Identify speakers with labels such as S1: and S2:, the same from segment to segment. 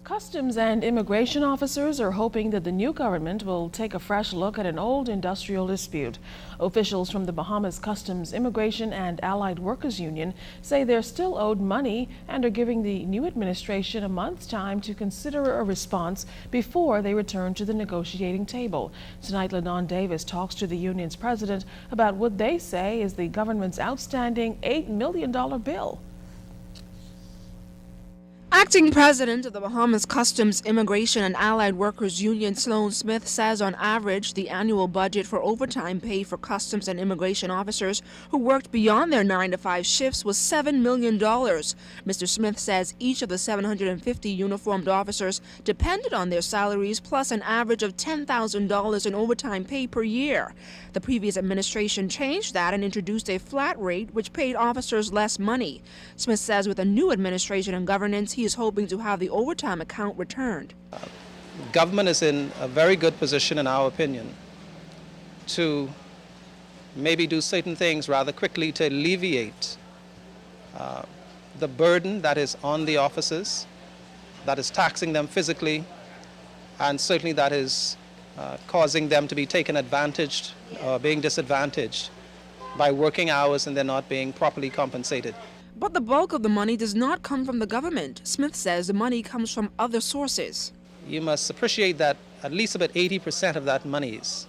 S1: Customs and immigration officers are hoping that the new government will take a fresh look at an old industrial dispute. Officials from the Bahamas Customs, Immigration and Allied Workers Union say they're still owed money and are giving the new administration a month's time to consider a response before they return to the negotiating table. Tonight, LaDon Davis talks to the union's president about what they say is the government's outstanding $8 million bill.
S2: Acting President of the Bahamas Customs, Immigration and Allied Workers Union, Sloan Smith, says on average the annual budget for overtime pay for customs and immigration officers who worked beyond their 9-to-5 shifts was $7 million. Mr. Smith says each of the 750 uniformed officers depended on their salaries plus an average of $10,000 in overtime pay per year. The previous administration changed that and introduced a flat rate which paid officers less money. Smith says with a new administration and governance, he is hoping to have the overtime account returned.
S3: Government is in a very good position, in our opinion, to maybe do certain things rather quickly to alleviate the burden that is on the officers, that is taxing them physically, and certainly that is causing them to be taken advantage, being disadvantaged by working hours and they're not being properly compensated.
S2: But the bulk of the money does not come from the government. Smith says the money comes from other sources.
S3: You must appreciate that at least about 80% of that monies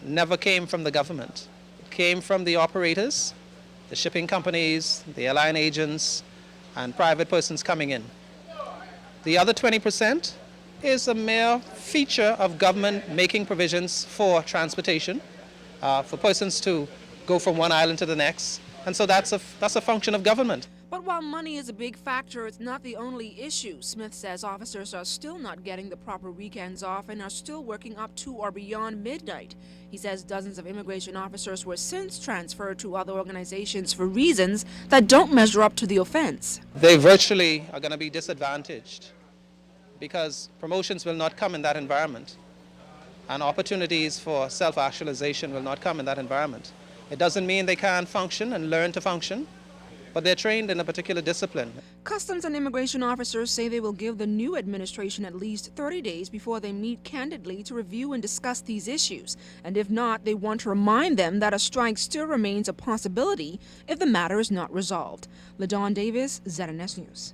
S3: never came from the government. It came from the operators, the shipping companies, the airline agents, and private persons coming in. The other 20% is a mere feature of government making provisions for transportation, for persons to go from one island to the next. And so that's a function of government.
S2: But while money is a big factor, it's not the only issue. Smith says officers are still not getting the proper weekends off and are still working up to or beyond midnight. He says dozens of immigration officers were since transferred to other organizations for reasons that don't measure up to the offense.
S3: They virtually are going to be disadvantaged because promotions will not come in that environment, and opportunities for self-actualization will not come in that environment. It doesn't mean they can't function and learn to function, but they're trained in a particular discipline.
S2: Customs and immigration officers say they will give the new administration at least 30 days before they meet candidly to review and discuss these issues. And if not, they want to remind them that a strike still remains a possibility if the matter is not resolved. LaDon Davis, ZNS News.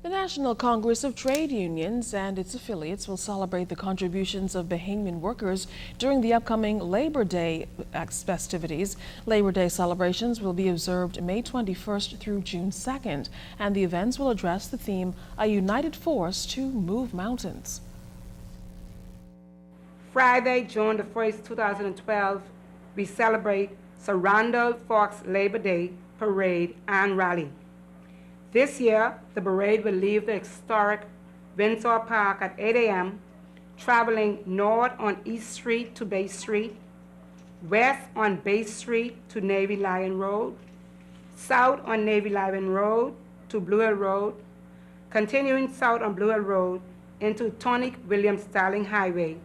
S1: The National Congress of Trade Unions and its affiliates will celebrate the contributions of Bahamian workers during the upcoming Labor Day festivities. Labor Day celebrations will be observed May 21st through June 2nd, and the events will address the theme, A United Force to Move Mountains.
S4: Friday, June the 1st, 2012, we celebrate Sir Randall Fox Labor Day Parade and Rally. This year, the parade will leave the historic Windsor Park at 8 a.m., traveling north on East Street to Bay Street, west on Bay Street to Navy Lion Road, south on Navy Lion Road to Blue Hill Road, continuing south on Blue Hill Road into Tonic William Starling Highway,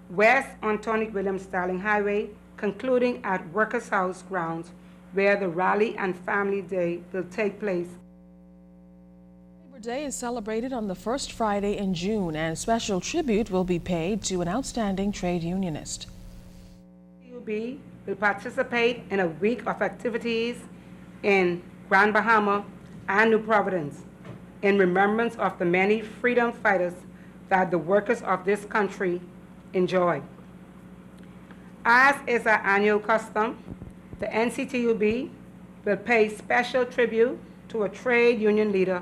S4: west on Tonic William Starling Highway, concluding at Workers' House grounds, where the Rally and Family Day will take place.
S1: Labor Day is celebrated on the first Friday in June, and special tribute will be paid to an outstanding trade unionist.
S4: CUB will participate in a week of activities in Grand Bahama and New Providence in remembrance of the many freedom fighters that the workers of this country enjoy. As is our annual custom, the NCTUB will pay special tribute to a trade union leader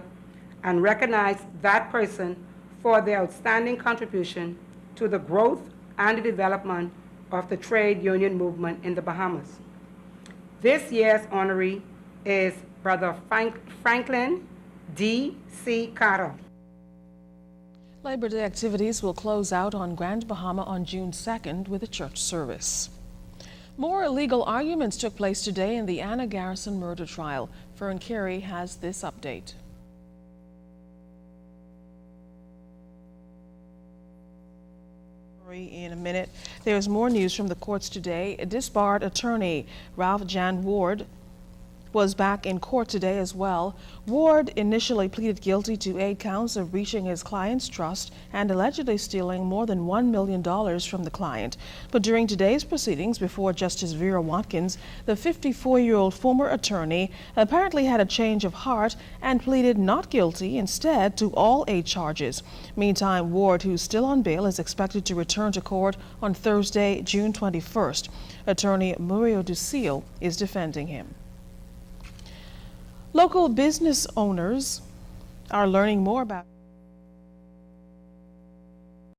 S4: and recognize that person for their outstanding contribution to the growth and the development of the trade union movement in the Bahamas. This year's honoree is Brother Franklin D.C. Carter.
S1: Labor Day activities will close out on Grand Bahama on June 2nd with a church service. More legal arguments took place today in the Anna Garrison murder trial. Fern Carey has this update. In a minute. There's more news from the courts today. A disbarred attorney, Ralph Jan Ward, was back in court today as well. Ward initially pleaded guilty to 8 counts of breaching his client's trust and allegedly stealing more than $1 million from the client. But during today's proceedings before Justice Vera Watkins, the 54-year-old former attorney apparently had a change of heart and pleaded not guilty instead to all 8 charges. Meantime, Ward, who's still on bail, is expected to return to court on Thursday, June 21st. Attorney Muriel Ducille is defending him. Local business owners are learning more about